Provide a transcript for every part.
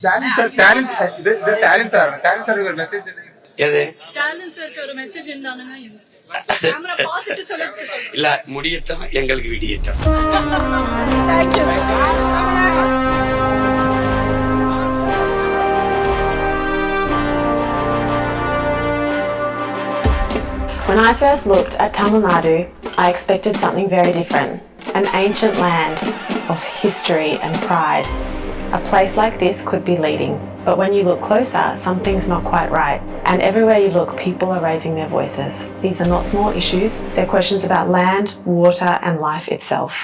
Stalin sir Stalin sir ஒரு message எது ஸ்டாலின் சாருக்கு ஒரு மெசேஜ் இருந்தாங்கன்னா கேமரா பார்த்துட்டு சொல்லுங்க. இல்ல முடியட்டும், எங்களுக்கு விடியட்டும். Thank you so When I first looked at Tamil Nadu, I expected something very different. An ancient land of history and pride. A place like this could be leading, but when you look closer, something's not quite right. And everywhere you look, people are raising their voices. These are not small issues, they're questions about land, water, and life itself.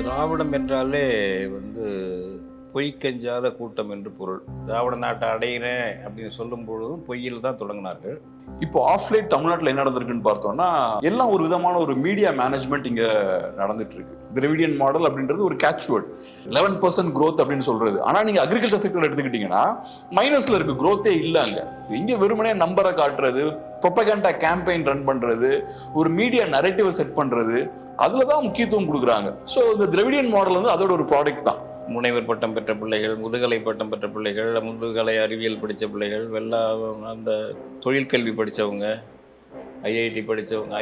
திராவிடம் என்றாலே பொய்க்கஞ்சாத கூட்டம் என்று பொருள். திராவிட நாட்டை அடையிறேன் அப்படின்னு சொல்லும் பொழுதும் பொய்யில் தான் தொடங்கினார்கள். இப்போ ஆஃப்லைட் தமிழ்நாட்டில் என்ன நடந்திருக்குன்னு பார்த்தோம்னா, எல்லாம் ஒரு விதமான ஒரு மீடியா மேனேஜ்மெண்ட் இங்க நடந்துட்டு இருக்கு. திராவிடியன் மாடல் அப்படின்றது ஒரு கேட்ச்வேர்ட். 11% growth அப்படின்னு சொல்றது. ஆனா நீங்க அக்ரிகல்ச்சர் செக்டர் எடுத்துக்கிட்டீங்கன்னா மைனஸ்ல இருக்கு, growth-ஏ இல்லைங்க. இங்க வெறுமனே நம்பரை காட்டுறது, ப்ரொபகண்டா கேம்பெயின் ரன் பண்றது, ஒரு மீடியா நரேட்டிவை செட் பண்றது, அதுலதான் முக்கியத்துவம் கொடுக்குறாங்க. ஸோ இந்த திராவிடியன் மாடல் அதோட ஒரு ப்ராடக்ட் தான். முனைவர் பட்டம் பெற்ற பிள்ளைகள், முதுகலை பட்டம் பெற்ற பிள்ளைகள், முதுகலை அறிவியல் படித்த பிள்ளைகள், அந்த தொழிற்கல்வி படித்தவங்க, ஐஐடி படித்தவங்க,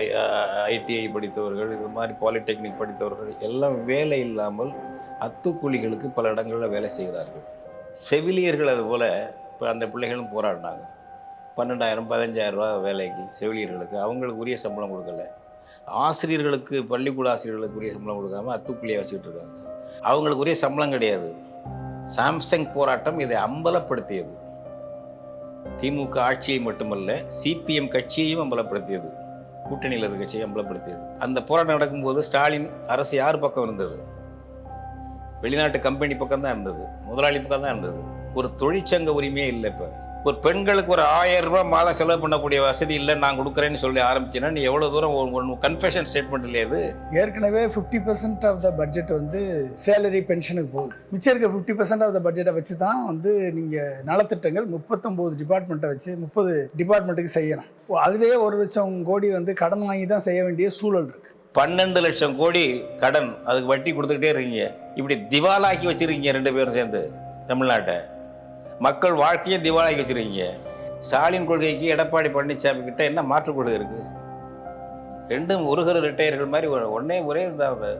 ஐடிஐ படித்தவர்கள், இது மாதிரி பாலிடெக்னிக் படித்தவர்கள் எல்லாம் வேலை இல்லாமல் அத்துக்கூலிகளுக்கு பல இடங்களில் வேலை செய்கிறார்கள். செவிலியர்கள் அதுபோல் இப்போ அந்த பிள்ளைகளும் போராடினாங்க. 12,000 15,000 ரூபா வேலைக்கு செவிலியர்களுக்கு, அவங்களுக்கு உரிய சம்பளம் கொடுக்கல. ஆசிரியர்களுக்கு, பள்ளிக்கூட ஆசிரியர்களுக்கு உரிய சம்பளம் கொடுக்காம அத்துக்கூலியாக வச்சுக்கிட்டு இருக்காங்க. அவங்களுக்கு உரிய சம்பளம் கிடையாது. சாம்சங் போராட்டம் இதை அம்பலப்படுத்தியது. திமுக ஆட்சியை மட்டுமல்ல, சிபிஎம் கட்சியையும் அம்பலப்படுத்தியது, கூட்டணியில் இருக்க கட்சியை அம்பலப்படுத்தியது. அந்த போராட்டம் நடக்கும்போது ஸ்டாலின் அரசு யார் பக்கம் இருந்தது? வெளிநாட்டு கம்பெனி பக்கம் தான் இருந்தது, முதலாளி பக்கம் தான் இருந்தது. ஒரு தொழிற்சங்க உரிமையே இல்லை. இப்போ ஒரு பெண்களுக்கு ஒரு 1000 ரூபாய் மாதம் செலவு பண்ணக்கூடிய வசதி இல்லை, நான் கொடுக்குறேன்னு சொல்லி ஆரம்பிச்சேன்னா நீ எவ்வளோ தூரம் கன்ஃபெஷன் ஸ்டேட்மெண்ட் இல்லையா? இது ஏற்கனவே 50% ஆஃப் த பட்ஜெட் சேலரி பென்ஷனுக்கு போகுது. மிச்சம் இருக்க 50% ஆஃப் த பட்ஜெட்டை வச்சு தான் நீங்கள் நலத்திட்டங்கள் 39 டிபார்ட்மெண்ட்டை வச்சு 30 டிபார்ட்மெண்ட்டுக்கு செய்யணும். அதுலேயே 1 லட்சம் கோடி கடன் வாங்கி தான் செய்ய வேண்டிய சூழல் இருக்குது. 12 லட்சம் கோடி கடன், அதுக்கு வட்டி கொடுத்துக்கிட்டே இருக்கீங்க. இப்படி திவாலாக்கி வச்சுருக்கீங்க 2 பேரும் சேர்ந்து தமிழ்நாட்டை. மக்கள் வாழ்க்கையை திவாலாக்கி வச்சுருக்கீங்க. ஸ்டாலின் கொள்கைக்கு எடப்பாடி பழனிசாமி கிட்ட என்ன மாற்று கொள்கை இருக்குது? ரெண்டும் ஒருகரு ரிட்டையர்கள் மாதிரி ஒரே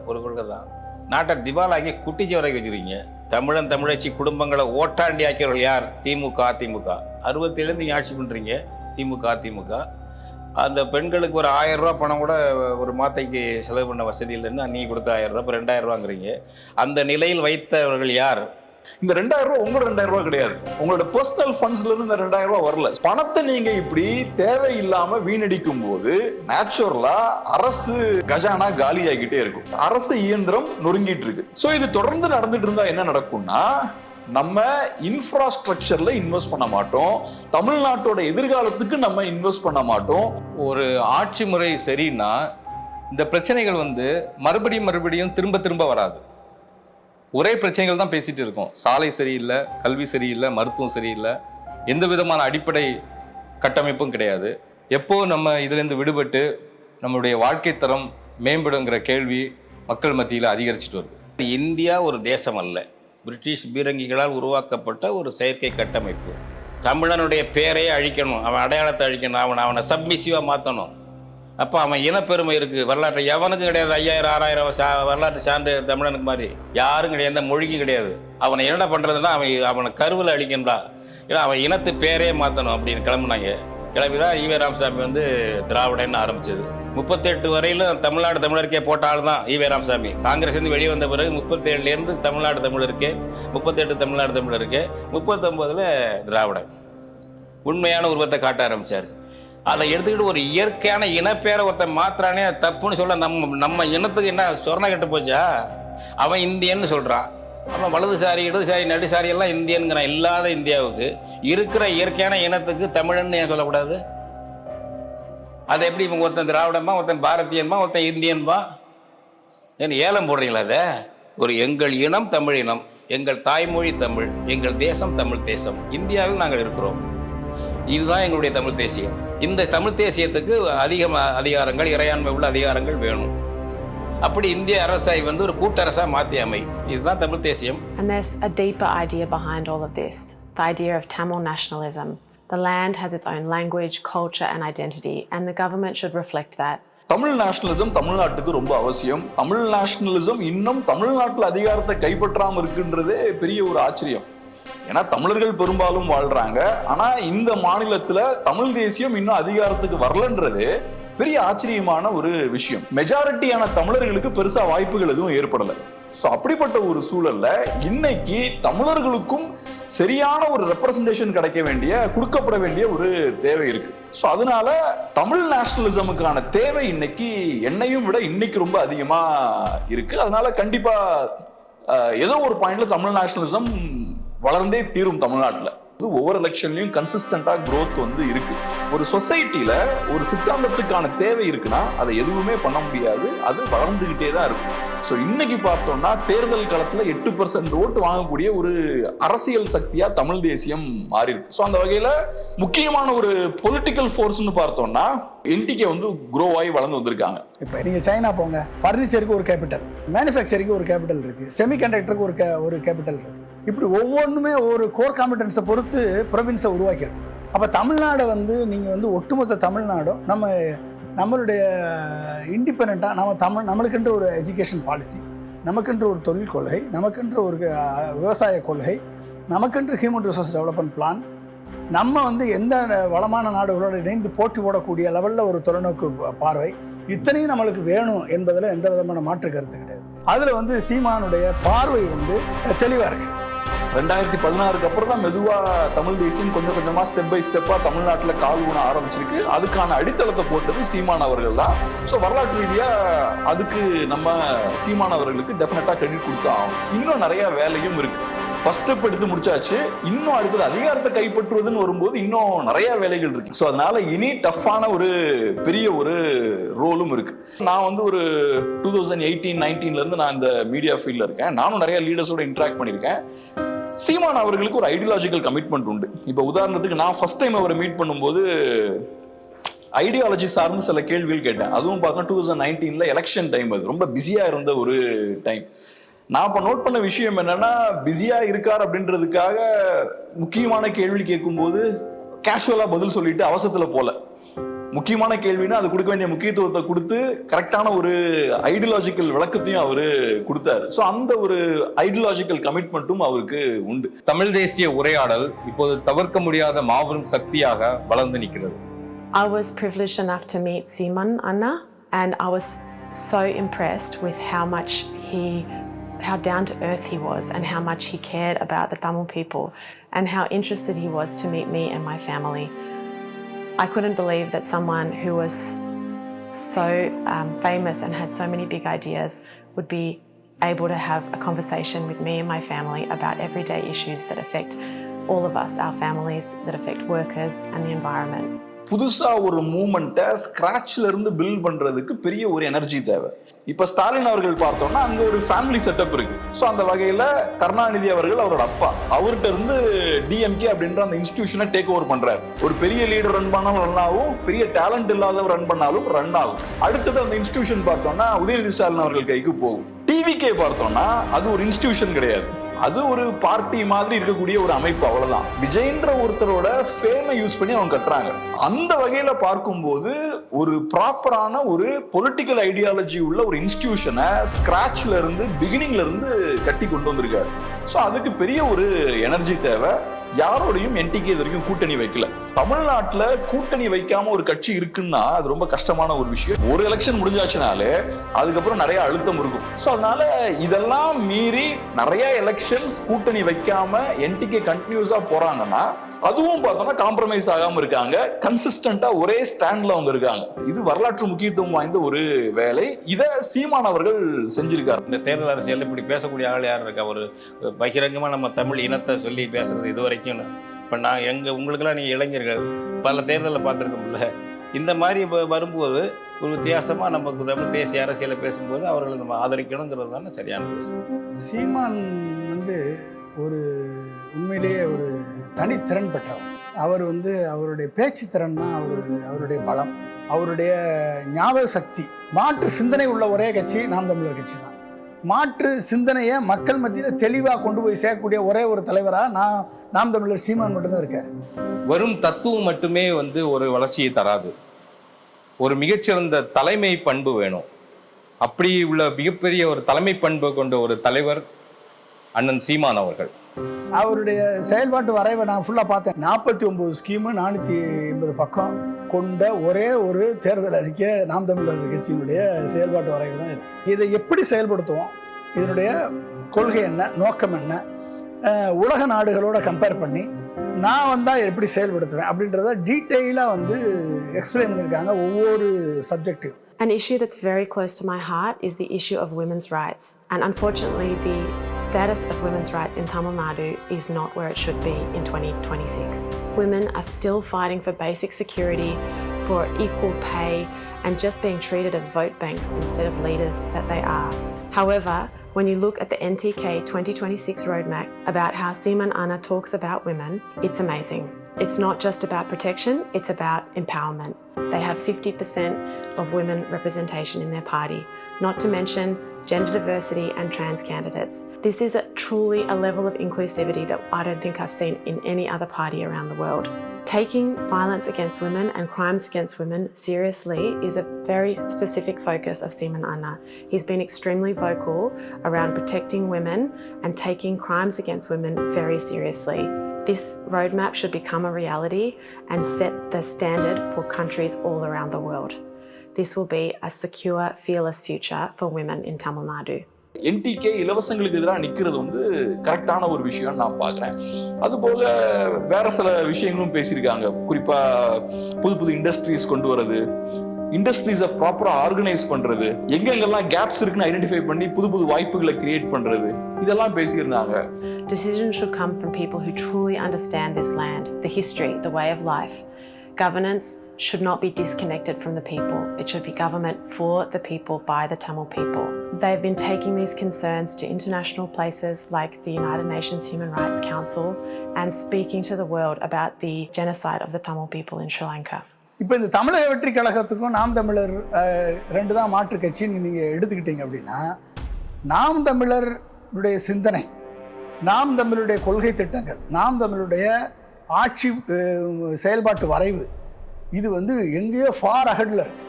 ஒரு கொள்கை தான். நாட்டை திவாலாக்கி குட்டிச்சி வரைக்கும் வச்சுருக்கீங்க. தமிழன் தமிழச்சி குடும்பங்களை ஓட்டாண்டி ஆக்கியவர்கள் யார்? திமுக அதிமுக. 67 நீங்கள் ஆட்சி பண்ணுறீங்க, திமுக அதிமுக. அந்த பெண்களுக்கு ஒரு 1000 ரூபா பணம் கூட ஒரு மாத்தைக்கு செலவு பண்ண வசதி இல்லைன்னா நீ கொடுத்த 1000 ரூபா, இப்போ 2000 ரூபாங்கிறீங்க. அந்த நிலையில் வைத்தவர்கள் யார்? இந்த 2000 ரூபாய் உங்களோட 2000 ரூபாய் கிடையாது, உங்களோட பர்சனல் ஃபண்ட்ஸ்ல இருந்து இந்த 2000 ரூபாய் வரல. பணத்தை நீங்க இப்படி தேவையில்லாம வீணடிக்கும் போது நேச்சுரலா அரசு கஜானா காலி ஆகிட்டே இருக்கும், அரசு இயந்திரம் நொறுங்கிட்டு இருக்கு. சோ இது தொடர்ந்து நடந்துட்டு இருந்தா என்ன நடக்கும்னா, நம்ம இன்ஃப்ராஸ்ட்ரக்சர்ல இன்வெஸ்ட் பண்ண மாட்டோம், தமிழ்நாட்டோட எதிர்காலத்துக்கு நம்ம இன்வெஸ்ட் பண்ண மாட்டோம். ஒரு ஆட்சி முறை சரின்னா இந்த பிரச்சனைகள் மறுபடியும் திரும்ப வராது. ஒரே பிரச்சனைகள் தான் பேசிட்டு இருக்கோம். சாலை சரியில்லை, கல்வி சரியில்லை, மருத்துவம் சரியில்லை, எந்த விதமான அடிப்படை கட்டமைப்பும் கிடையாது. எப்போ நம்ம இதுலேருந்து விடுபட்டு நம்மளுடைய வாழ்க்கை தரம் மேம்படுங்கிற கேள்வி மக்கள் மத்தியில் அதிகரிச்சுட்டு வருது. இந்தியா ஒரு தேசம் அல்ல, பிரிட்டிஷ் பீரங்கிகளால் உருவாக்கப்பட்ட ஒரு செயற்கை கட்டமைப்பு. தமிழனுடைய பேரையே அழிக்கணும், அவன் அடையாளத்தை அழிக்கணும், அவனை சப்மிசிவாக மாற்றணும். அப்போ அவன் இனப்பெருமை இருக்குது. வரலாற்று எவனுக்கும் கிடையாது. 5000 6000 வரலாற்று சான்று தமிழனுக்கு மாதிரி யாரும் கிடையாது, எந்த மொழிக்கும் கிடையாது. அவனை என்னடா பண்ணுறதுன்னா அவனை கருவில் அழிக்கணும்டா, ஏன்னா அவன் இனத்து பேரே மாற்றணும் அப்படின்னு கிளம்புனாங்க. கிளம்பிதான் ஈவே ராமசாமி திராவிடன்னு ஆரம்பிச்சது. 38 வரையிலும் தமிழருக்கே போட்ட ஆள் தான் ஈவே ராமசாமி. காங்கிரஸ் வெளியே வந்த பிறகு 37லேருந்து தமிழ்நாடு தமிழருக்கே, 38 தமிழ்நாடு தமிழருக்கே, 39ல் திராவிடன் உண்மையான உருவத்தை காட்ட ஆரம்பித்தார். அதை எடுத்துக்கிட்டு ஒரு இயற்கையான இனப்பேரை ஒருத்தன் மாத்திரானே தப்புன்னு சொல்ல நம்ம இனத்துக்கு என்ன சொரணை கட்டு போச்சா? அவன் இந்தியன்னு சொல்கிறான். நம்ம வலதுசாரி இடதுசாரி நடுசாரி எல்லாம் இந்தியன்கிற இல்லாத இந்தியாவுக்கு இருக்கிற இயற்கையான இனத்துக்கு தமிழன்னு ஏன் சொல்லக்கூடாது? அதை எப்படி இவங்க ஒருத்தன் திராவிடமா, ஒருத்தன் பாரதியன்பா, ஒருத்தன் இந்தியன்பா ஏன்னு ஏலம் போடுறீங்களா? அதை ஒரு எங்கள் இனம் தமிழ் இனம், எங்கள் தாய்மொழி தமிழ், எங்கள் தேசம் தமிழ் தேசம், இந்தியாவில் நாங்கள் இருக்கிறோம், இதுதான் எங்களுடைய தமிழ் தேசியம். இந்த தமிழ் தேசியத்துக்கு அதிகாரங்கள், இறையாண்மை உள்ள அதிகாரங்கள் வேணும். அப்படி இந்திய அரசை ஒரு கூட்டரசா மாற்றி அமை, இதுதான் தமிழ் தேசியம். And there's a deeper idea behind all of this, the idea of Tamil nationalism. The land has its own language, culture and identity, and the government should reflect that. Tamil nationalism தமிழ்நாட்டுக்கு ரொம்ப அவசியம். தமிழ் நேஷனலிசம் இன்னும் தமிழ்நாட்டில் அதிகாரத்தை கைப்பற்றாமல் இருக்குன்றதே பெரிய ஒரு ஆச்சரியம். ஏன்னா தமிழர்கள் பெரும்பாலும் வாழ்றாங்க, ஆனா இந்த மாநிலத்துல தமிழ் தேசியம் இன்னும் அதிகாரத்துக்கு வரலன்றது பெரிய ஆச்சரியமான ஒரு விஷயம். மெஜாரிட்டியான தமிழர்களுக்கு பெருசா வாய்ப்புகள் எதுவும் ஏற்படல. ஸோ அப்படிப்பட்ட ஒரு சூழல்ல இன்னைக்கு தமிழர்களுக்கும் சரியான ஒரு ரெப்ரசன்டேஷன் கொடுக்கப்பட வேண்டிய ஒரு தேவை இருக்கு. ஸோ அதனால தமிழ் நேஷனலிசமுக்கான தேவை இன்னைக்கு என்னையும் விட இன்னைக்கு ரொம்ப அதிகமா இருக்கு. அதனால கண்டிப்பா ஏதோ ஒரு பாயிண்ட்ல தமிழ் நேஷனலிசம் வளர்ந்தே தீரும். தமிழ்நாட்டில் ஒவ்வொரு எலெக்ஷன்லயும் கன்சிஸ்டண்டா growth இருக்கு. ஒரு சொசைட்டில ஒரு சித்தாந்தத்துக்கான தேவை இருக்குன்னா அதை எதுவுமே பண்ண முடியாது, அது வளர்ந்துகிட்டே தான் இருக்கும். ஸோ இன்னைக்கு பார்த்தோம்னா தேர்தல் களத்துல 8% ஓட்டு வாங்கக்கூடிய ஒரு அரசியல் சக்தியா தமிழ் தேசியம் மாறி இருக்கு. ஸோ அந்த வகையில முக்கியமான ஒரு பொலிட்டிக்கல் ஃபோர்ஸ்னு பார்த்தோம்னா என்டிகே க்ரோ ஆகி வளர்ந்து வந்திருக்காங்க. இப்போ நீங்க சைனா போங்க, ஃபர்னிச்சருக்கு ஒரு கேபிட்டல், மேனுஃபேக்சரிங்க்கு ஒரு கேபிட்டல் இருக்கு, செமிகண்டக்டருக்கு ஒரு கேபிட்டல் இருக்கு. இப்படி ஒவ்வொன்றுமே ஒரு கோர் காம்பிடன்ஸை பொறுத்து ப்ரொவின்ஸை உருவாக்கிருக்கு. அப்போ தமிழ்நாடை நீங்கள் ஒட்டுமொத்த தமிழ்நாடும் நம்மளுடைய இண்டிபெண்ட்டாக நம்மளுக்கென்ற ஒரு எஜுகேஷன் பாலிசி, நமக்கென்ற ஒரு தொழில் கொள்கை, நமக்கென்ற ஒரு விவசாய கொள்கை, நமக்கென்று ஹியூமன் ரிசோர்ஸ் டெவலப்மெண்ட் பிளான், நம்ம எந்த வளமான நாடுகளோடு இணைந்து போட்டி போடக்கூடிய லெவலில் ஒரு தொலைநோக்கு பார்வை, இத்தனையும் நம்மளுக்கு வேணும் என்பதில் எந்த விதமான மாற்று கருத்து கிடையாது. அதில் சீமானுடைய பார்வை தெளிவாக இருக்குது. 2016 அப்புறம் தான் மெதுவா தமிழ் தேசியம் கொஞ்சம் கொஞ்சமா ஸ்டெப் பை ஸ்டெப்பா தமிழ்நாட்டுல கால் ஊன ஆரம்பிச்சிருக்கு. அதுக்கான அடித்தளத்தை போட்டது சீமான் அவர்கள் தான். ஸோ வரலாற்று ரீதியா அதுக்கு நம்ம சீமான் அவர்களுக்கு டெஃபினட்டா கிரெடிட் கொடுத்து ஆகும். இன்னும் நிறைய வேலையும் இருக்கு. ஃபர்ஸ்ட் ஸ்டெப் எடுத்து முடிச்சாச்சு, இன்னும் அடுத்தது அதிகாரத்தை கைப்பற்றுவதுன்னு வரும்போது இன்னும் நிறைய வேலைகள் இருக்கு. ஸோ அதனால இனி டஃப்பான ஒரு பெரிய ஒரு ரோலும் இருக்கு. நான் ஒரு 2018-19 இருந்து நான் இந்த மீடியா ஃபீல்ட்ல இருக்கேன். நானும் நிறைய லீடர்ஸோட இன்டராக்ட் பண்ணியிருக்கேன். சீமான் அவர்களுக்கு ஒரு ஐடியாலஜிக்கல் கமிட்மெண்ட் உண்டு. இப்போ உதாரணத்துக்கு நான் ஃபர்ஸ்ட் டைம் அவரை மீட் பண்ணும்போது ஐடியாலஜி சார்ந்து சில கேள்விகள் கேட்டேன். அதுவும் பார்த்தா 2019 எலெக்ஷன் டைம், அது ரொம்ப பிஸியா இருந்த ஒரு டைம். நான் இப்போ நோட் பண்ண விஷயம் என்னன்னா, பிஸியா இருக்கார் அப்படின்றதுக்காக முக்கியமான கேள்வி கேட்கும்போது கேஷுவலா பதில் சொல்லிட்டு அவசரத்துல போல, முக்கியமான கேள்வினா அது கொடுக்க வேண்டிய முக்கியத்துவத்தை கொடுத்து கரெக்டான ஒரு ஐடியாலஜிக்கல் விளக்கத்தையும் அவரு கொடுத்தாரு. ஸோ அந்த ஒரு ஐடியாலஜிக்கல் கமிட்மெண்ட்டும் அவருக்கு உண்டு. தமிழ் தேசிய உரையாடல் இப்போது தவிர்க்க முடியாத மாபெரும் சக்தியாக வளர்ந்து நிற்கிறது. I was privileged enough to meet Seeman Anna, and I was so impressed with how down to earth he was, and how much he cared about the Tamil people, and how interested he was to meet me and my family. I couldn't believe that someone who was so famous and had so many big ideas would be able to have a conversation with me and my family about everyday issues that affect all of us, our families, that affect workers and the environment. புதுசா ஒரு மூவ்மெண்ட்டை ஸ்கிராச்ல இருந்து build பண்றதுக்கு பெரிய ஒரு energy தேவை. இப்ப ஸ்டாலின் அவர்கள் பார்த்தோம்னா அங்க ஒரு ஃபேமிலி செட்டப் இருக்கு. ஸோ அந்த வகையில கருணாநிதி அவர்கள் அவரோட அப்பா, அவர்கிட்ட இருந்து டிஎம்கே அப்படின்ற அந்த இன்ஸ்டிடியூஷனை டேக் ஓவர் பண்றாரு. ஒரு பெரிய லீடர் ரன் பண்ணாலும் ரன் ஆகும், பெரிய டேலண்ட் இல்லாதவர் ரன் பண்ணாலும் ரன் ஆகும். அடுத்தது அந்த இன்ஸ்டிடியூஷன் பார்த்தோம்னா உதயநிதி ஸ்டாலின் அவர்கள் கைக்கு போகும். டிவிகே பார்த்தோம்னா அது ஒரு இன்ஸ்டிடியூஷன் கிடையாது, அது ஒரு பார்ட்டி மாதிரி இருக்கக்கூடிய ஒரு அமைப்பு, அவ்வளவுதான். விஜய்ன்ற ஒருத்தரோட ஃபேமை யூஸ் பண்ணி அவங்க கட்டுறாங்க. அந்த வகையில பார்க்கும்போது ஒரு ப்ராப்பரான ஒரு பொலிட்டிக்கல் ஐடியாலஜி உள்ள ஒரு இன்ஸ்டிடியூஷனை ஸ்கிராச்ல இருந்து பிகினிங்ல இருந்து கட்டி கொண்டு வந்திருக்காரு. ஸோ அதுக்கு பெரிய ஒரு எனர்ஜி தேவை. யாரோடையும் என்டிகே இது வரைக்கும் கூட்டணி வைக்கல. தமிழ்நாட்டுல கூட்டணி வைக்காம ஒரு கட்சி இருக்குன்னா அது ரொம்ப கஷ்டமான ஒரு விஷயம். ஒரு எலெக்ஷன் முடிஞ்சாச்சுனாலே அதுக்கப்புறம் நிறைய அழுத்தம் இருக்கும். ஸோ அதனால இதெல்லாம் மீறி நிறைய எலெக்ஷன்ஸ் கூட்டணி வைக்காம என்டிகே கண்டினியூஸா போறாங்கன்னா அதுவும் பார்த்தோம்னா காம்ப்ரமைஸ் ஆகாம இருக்காங்க, கன்சிஸ்டன்டா ஒரே ஸ்டாண்ட்ல அவங்க இருக்காங்க. இது வரலாற்று முக்கியத்துவம் வாய்ந்த ஒரு வேலை. இதை சீமான் அவர்கள் செஞ்சிருக்காரு. இந்த தேர்தல் அரசியல் இப்படி பேசக்கூடிய ஆள் யார் இருக்கா? ஒரு பகிரங்கமா நம்ம தமிழ் இனத்தை சொல்லி பேசுறது இது வரைக்கும். இப்போ நான் உங்களுக்கெல்லாம் நீங்கள் இளைஞர்கள் பல தேர்தலில் பார்த்துருக்கோம்ல, இந்த மாதிரி வரும்போது ஒரு வித்தியாசமாக நமக்கு தமிழ் தேசிய அரசியலை பேசும்போது அவர்களை நம்ம ஆதரிக்கணுங்கிறது தானே சரியானது. சீமான் வந்து ஒரு உண்மையிலேயே ஒரு தனித்திறன் பெற்றவர். அவர் வந்து அவருடைய பேச்சு திறன் தான் அவருடைய பலம், அவருடைய ஞாபக சக்தி. மாற்று சிந்தனை உள்ள ஒரே கட்சி நாம் தமிழர் கட்சி தான். மாற்று சிந்தனையை மக்கள் மத்தியில் தெளிவாக கொண்டு போய் சேர்க்கக்கூடிய ஒரே ஒரு தலைவராக நாம் தமிழர் சீமான் மட்டும்தான் இருக்கார். வரும் தத்துவம் மட்டுமே வந்து ஒரு வளர்ச்சியை தராது. ஒரு மிகச்சிறந்த தலைமை பண்பு வேணும். அப்படி உள்ள மிகப்பெரிய ஒரு தலைமை பண்பு கொண்ட ஒரு தலைவர் அண்ணன் சீமான் அவர்கள். அவருடைய செயல்பாட்டு வரைவை நான் ஃபுல்லாக பார்த்தேன். 49 ஸ்கீமு 480 பக்கம் கொண்ட ஒரே ஒரு தேர்தல் அறிக்கை நாம் தமிழர் கட்சியினுடைய செயல்பாட்டு வரைவு தான் இருக்கு. இதை எப்படி செயல்படுத்துவோம், இதனுடைய கொள்கை என்ன, நோக்கம் என்ன, உலக நாடுகளோட கம்பேர் பண்ணி நான் வந்தால் எப்படி செயல்படுத்துவேன் அப்படின்றத டீட்டெயிலாக வந்து எக்ஸ்பிளைன் பண்ணியிருக்காங்க ஒவ்வொரு subjective. An issue that's very close to my heart is the issue of women's rights. And unfortunately, the status of women's rights in Tamil Nadu is not where it should be in 2026. Women are still fighting for basic security, for equal pay, and just being treated as vote banks instead of leaders that they are. However, when you look at the NTK 2026 roadmap about how Seeman Anna talks about women, it's amazing. It's not just about protection, it's about empowerment. They have 50% of women representation in their party, not to mention gender diversity and trans candidates. This is truly a level of inclusivity that I don't think I've seen in any other party around the world. Taking violence against women and crimes against women seriously is a very specific focus of Seeman Anna. He's been extremely vocal around protecting women and taking crimes against women very seriously. This roadmap should become a reality and set the standard for countries all around the world. This will be a secure, fearless future for women in Tamil Nadu. NTK இலவசங்களுக்கு எதிராக நிற்கிறது வந்து கரெக்டான ஒரு விஷயம் நான் பார்க்குறேன். அதுபோக வேற சில விஷயங்களும் பேசியிருக்காங்க. குறிப்பாக புது இண்டஸ்ட்ரீஸ் கொண்டு வர்றது, இண்டஸ்ட்ரீஸை ப்ராப்பராக ஆர்கனைஸ் பண்ணுறது, எங்கெங்கெல்லாம் கேப்ஸ் இருக்குன்னு ஐடென்டிஃபை பண்ணி புது வாய்ப்புகளை கிரியேட் பண்ணுறது, இதெல்லாம் பேசியிருந்தாங்க. Decisions should come from people who truly understand this land, the history, the way of life. Governance should not be disconnected from the people. It should be government for the people, by the Tamil people. They've been taking these concerns to international places like the United Nations Human Rights Council and speaking to the world about the genocide of the Tamil people in Sri Lanka. இப்போ இந்த தமிழக வெற்றி கழகத்துக்கும் நாம் தமிழர் ரெண்டு தான் மாற்று கட்சின்னு நீங்கள் எடுத்துக்கிட்டீங்க அப்படின்னா, நாம் தமிழருடைய சிந்தனை, நாம் தமிழருடைய கொள்கை திட்டங்கள், நாம் தமிழருடைய ஆட்சி செயல்பாட்டு வரைவு, இது வந்து எங்கேயோ ஃபார் அஹெட்ல இருக்கு.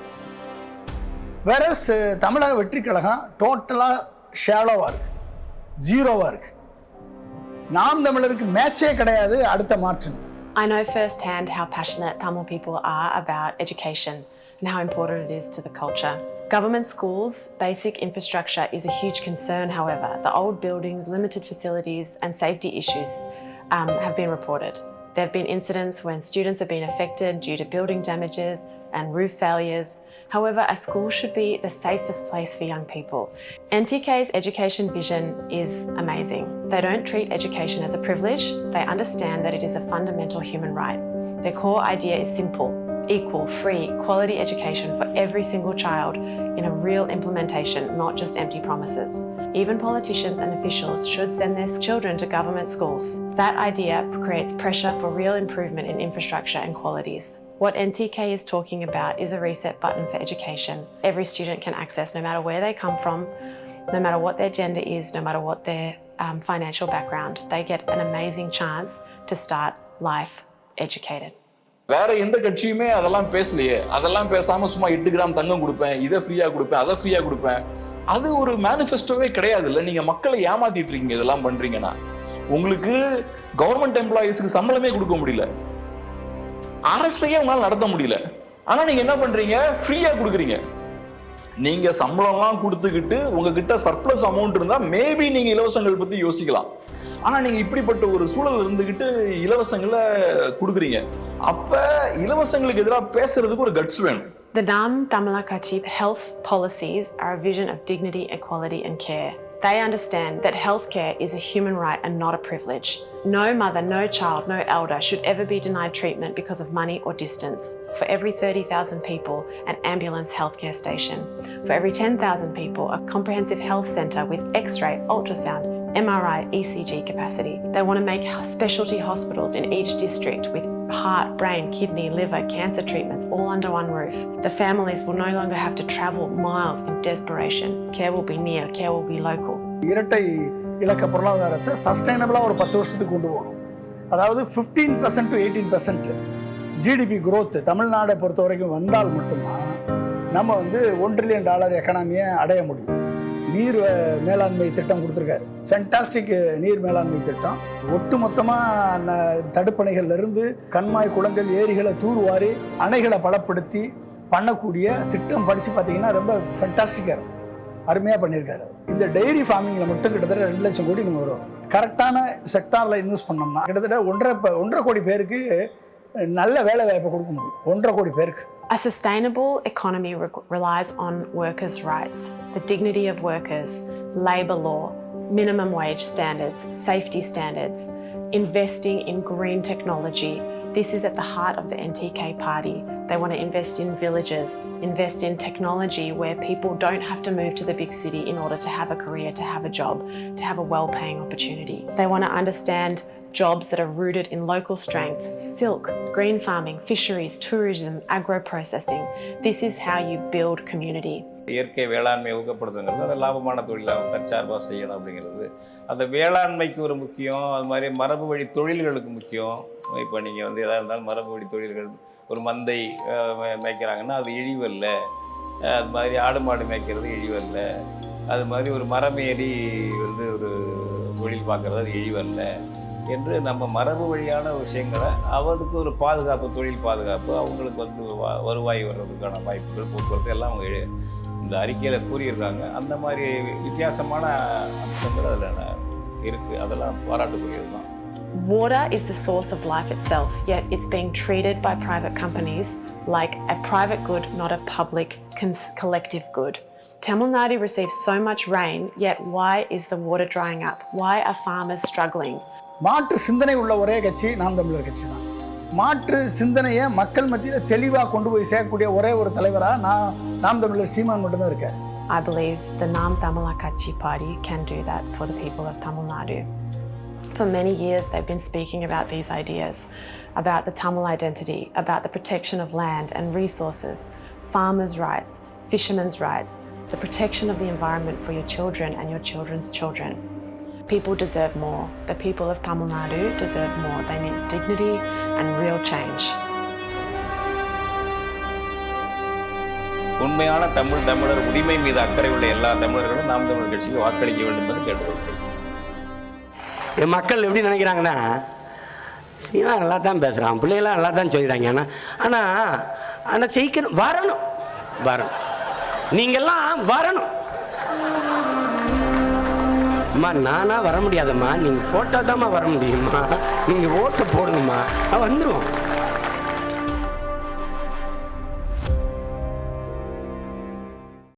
வேற தமிழக வெற்றி கழகம் டோட்டலாக ஷேலோவாக இருக்கு, ஜீரோவாக இருக்கு. நாம் தமிழருக்கு மேட்சே கிடையாது அடுத்த மாற்று. I know firsthand how passionate Tamil people are about education and how important it is to the culture. Government schools' basic infrastructure is a huge concern, however. The old buildings, limited facilities and safety issues have been reported. There have been incidents when students have been affected due to building damages and roof failures. However, a school should be the safest place for young people. NTK's education vision is amazing. They don't treat education as a privilege. They understand that it is a fundamental human right. Their core idea is simple: equal, free, quality education for every single child in a real implementation, not just empty promises. Even politicians and officials should send their children to government schools. That idea creates pressure for real improvement in infrastructure and qualities. What NTK is talking about is a reset button for education. Every student can access, no matter where they come from, no matter what their gender is, no matter what their financial background. They get an amazing chance to start life educated. வேற எந்த கட்சியுமே அதெல்லாம் பேசலையே. அதெல்லாம் பேசாம சும்மா 8 gram தங்கம் கொடுப்பேன், இதை ஃப்ரீயா கொடுப்பேன், அதை ஃப்ரீயா கொடுப்பேன், அது ஒரு மேனிஃபெஸ்டோவே கிடையாது. இல்லை, நீங்க மக்களை ஏமாத்திட்டு இருக்கீங்க. இதெல்லாம் பண்றீங்கன்னா உங்களுக்கு கவர்மெண்ட் எம்ப்ளாயீஸ்க்கு சம்பளமே கொடுக்க முடியல. அரசையே உங்களால் நடத்த முடியல. ஆனா நீங்க என்ன பண்றீங்க, ஃப்ரீயா கொடுக்குறீங்க. நீங்க சம்பளம்லாம் கொடுத்துக்கிட்டு உங்ககிட்ட சர்ப்ளஸ் அமௌண்ட் இருந்தா மேபி நீங்க இலவசங்கள் பத்தி யோசிக்கலாம். ஆனா நீங்க இப்படிப்பட்ட ஒரு சூழல் இருந்துகிட்டு இலவசங்களை கொடுக்குறீங்க. அப்ப இலவசங்களுக்கு எதிராக பேசுறதுக்கு ஒரு கட்ஸ் வேணும். The Nam Tamil Kachchi health policies are a vision of dignity, equality and care. They understand that healthcare is a human right and not a privilege. No mother, no child, no elder should ever be denied treatment because of money or distance. For every 30,000 people, an ambulance healthcare station. For every 10,000 people, a comprehensive health centre with X-ray, ultrasound, MRI, ECG capacity. They want to make specialty hospitals in each district with heart, brain, kidney, liver, cancer treatments all under one roof. The families will no longer have to travel miles in desperation. Care will be near, care will be local. இரட்டை இலக்க பொருளாதாரத்தை சஸ்டைனபிளாக ஒரு 10 வருஷத்துக்கு கொண்டு போகணும். அதாவது 15% to 18% GDP growth தமிழ்நாடை பொறுத்த வரைக்கும் வந்தால் மட்டும்தான் நம்ம $1 trillion எக்கனாமியை அடைய முடியும். நீர் மேலாண்மை திட்டம் கொடுத்துருக்காரு, ஃபென்டாஸ்டிக் நீர் மேலாண்மை திட்டம். ஒட்டு மொத்தமாக தடுப்பணைகள்லேருந்து கண்மாய் குளங்கள் ஏரிகளை தூர்வாரி அணைகளை பலப்படுத்தி பண்ணக்கூடிய திட்டம் படித்து பார்த்தீங்கன்னா ரொம்ப ஃபென்டாஸ்டிக்காக இருக்கும், அருமையாக பண்ணியிருக்காரு. இந்த டெய்ரி ஃபார்மிங்கில் மட்டும் கிட்டத்தட்ட 2 லட்சம் கோடி நம்ம வரும். கரெக்டான செக்டாரில் இன்வெஸ்ட் பண்ணோம்னா கிட்டத்தட்ட 1.5 கோடி பேருக்கு நல்ல வேலை வாய்ப்பை கொடுக்க முடியும். 1.5 கோடி பேருக்கு. A sustainable economy relies on workers' rights, the dignity of workers, labour law, minimum wage standards, safety standards, investing in green technology. This is at the heart of the NTK party. They want to invest in villages, invest in technology where people don't have to move to the big city in order to have a career, to have a job, to have a well-paying opportunity. They want to understand jobs that are rooted in local strength, silk, green farming, fisheries, tourism, agro-processing. This is how you build community. இயற்கை வேளாண்மை ஊக்கப்படுத்துங்கிறது அதை லாபமான தொழிலாக தற்சார்பாக செய்யணும் அப்படிங்கிறது அந்த வேளாண்மைக்கு ஒரு முக்கியம். அது மாதிரி மரபு வழி தொழில்களுக்கு முக்கியம். இப்போ நீங்கள் எதாக இருந்தாலும் மரபு வழி தொழில்கள், ஒரு மந்தை மேய்க்கிறாங்கன்னா அது இழிவல்ல, அது மாதிரி ஆடு மாடு மேய்க்கிறது இழிவல்ல, அது மாதிரி ஒரு மரம் ஏறி ஒரு தொழில் பார்க்குறது அது இழிவல்ல என்று நம்ம மரபு வழியான விஷயங்களை அவருக்கு ஒரு பாதுகாப்பு, தொழில் பாதுகாப்பு, அவங்களுக்கு வருவாய் வர்றதுக்கான வாய்ப்புகள், போக்குவரத்து எல்லாம் அவங்க இந்த அறிக்கையில் கூறியிருக்காங்க. அந்த மாதிரி வித்தியாசமான அம்சங்கள் அதில் இருக்குது. அதெல்லாம் பாராட்டுக்குரியது தான். Water is the source of life itself, yet it's being treated by private companies like a private good, not a public collective good. Tamil Nadu receives so much rain, yet why is the water drying up? Why are farmers struggling? மாற்று சிந்தனை உள்ள ஒரே கட்சி நாம் தமிழர் கட்சி தான். மாற்று சிந்தனையை மக்கள் மத்தியில் தெளிவாக கொண்டு போய் சேர்க்கக்கூடிய ஒரே ஒரு தலைவராக நாம் தமிழர் சீமான் மட்டும்தான் இருக்கார். I believe the Nam Tamil Kachchi party can do that for the people of Tamil Nadu. For many years they've been speaking about these ideas, about the Tamil identity, about the protection of land and resources, farmers' rights, fishermen's rights, the protection of the environment for your children and your children's children. People deserve more. The people of Tamil Nadu deserve more. They need dignity and real change. உண்மையான தமிழர் உரிமை மீது அக்கறை உள்ள எல்லா தமிழர்களும் நாம் தமிழர் கட்சிக்கு வாக்களிக்க வேண்டும் என்று கேட்டுக்கொள்கிறேன். என் மக்கள் எப்படி நினைக்கிறாங்கன்னா, சீனா நல்லா தான் பேசுகிறான், பிள்ளைகளாம் நல்லா தான் சொல்லிடுறாங்க, ஆனால் ஜெயிக்கணும், வரணும், நீங்கள்லாம் வரணும். அம்மா நானா வர முடியாதம்மா, நீங்கள் போட்டால் தான்மா வர முடியுமா, நீங்கள் ஓட்டு போடுங்கம்மா, வந்துடுவோம்.